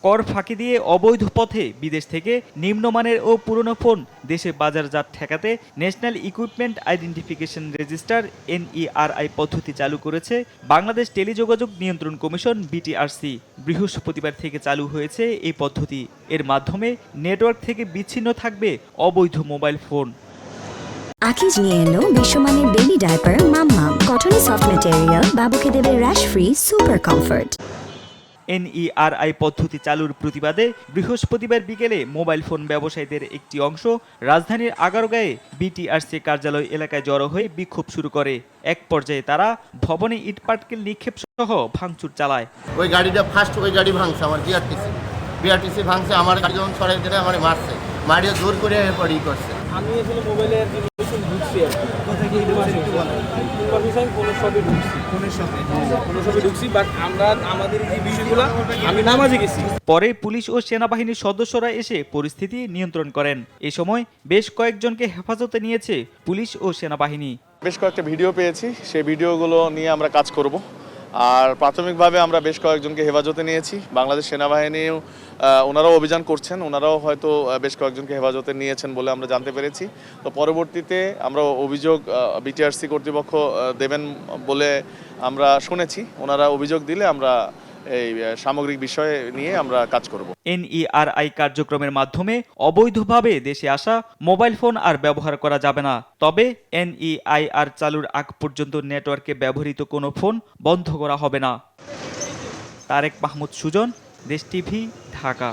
কর ফাঁকি দিয়ে অবৈধ পথে বিদেশ থেকে নিম্নমানের ও পুরনো ফোন দেশে বাজারজাত ঠেকাতে national equipment identification register NERI পদ্ধতি চালু করেছে বাংলাদেশ টেলিযোগাযোগ নিয়ন্ত্রণ কমিশন BTRC। বৃহস্পতিবার থেকে চালু হয়েছে এই পদ্ধতি। এর মাধ্যমে নেটওয়ার্ক থেকে বিচ্ছিন্ন থাকবে অবৈধ মোবাইল ফোন। আকিজ নিয়ে এলো বিশ্বমানের বেবি ডায়াপার মাম্মাম, কটনে সফট ম্যাটেরিয়াল, বাবুকে দেবে rash free super comfort. NERI পদ্ধতি চালুর প্রতিবাদে বৃহস্পতিবার বিকেলে মোবাইল ফোন ব্যবসায়ীদের একটি অংশ রাজধানীর আগারগাঁয়ে BTRC কার্যালয় এলাকায় জড়ো হয়ে বিক্ষোভ শুরু করে। এক পর্যায়ে তারা ভবনে ইটপাটকেল নিক্ষেপ সহ ভাঙচুর চালায়। ওই গাড়িটা ফার্স্ট ওই গাড়ি ভাঙছে আমার বিআরটিসি ভাঙছে, আমার গাড়ি যখন ছড়াই দিলে আমার মারছে, মারিয়ে জোর করে এরপর করছে। আমি আসলে মোবাইলের ইনফরমেশন ঢুকছি আর কি। কোথায় কি ইনফরমেশন কোন সবে ঢুকছি, বাট আমাদের যে বিষয়গুলো আমি নামাজে গেছি। পরে পুলিশ ও সেনাবাহিনীর সদস্যরা এসে পরিস্থিতি নিয়ন্ত্রণ করেন। এ সময় বেশ কয়েকজনকে হেফাজতে নিয়েছে পুলিশ ও সেনাবাহিনী। বেশ কয়েকটা ভিডিও পেয়েছি, সেই ভিডিওগুলো নিয়ে আমরা কাজ করব। আর প্রাথমিকভাবে আমরা বেশ কয়েকজনকে হেফাজতে নিয়েছি। বাংলাদেশ সেনাবাহিনীও ওনারাও অভিযান করছেন, ওনারাও হয়তো বেশ কয়েকজনকে হেফাজতে নিয়েছেন বলে আমরা জানতে পেরেছি। তো পরবর্তীতে আমরা অভিযোগ BTRC কর্তৃপক্ষ দেবেন বলে আমরা শুনেছি। ওনারা অভিযোগ দিলে আমরা এই সামগ্রিক বিষয় নিয়ে আমরা কাজ করব। NERI কার্যক্রমের মাধ্যমে অবৈধভাবে দেশে আসা মোবাইল ফোন আর ব্যবহার করা যাবে না। তবে NERI চালুর আগ পর্যন্ত নেটওয়ার্কে ব্যবহৃত কোনো ফোন বন্ধ করা হবে না। তারেক মাহমুদ সুজন, দেশ টিভি, ঢাকা।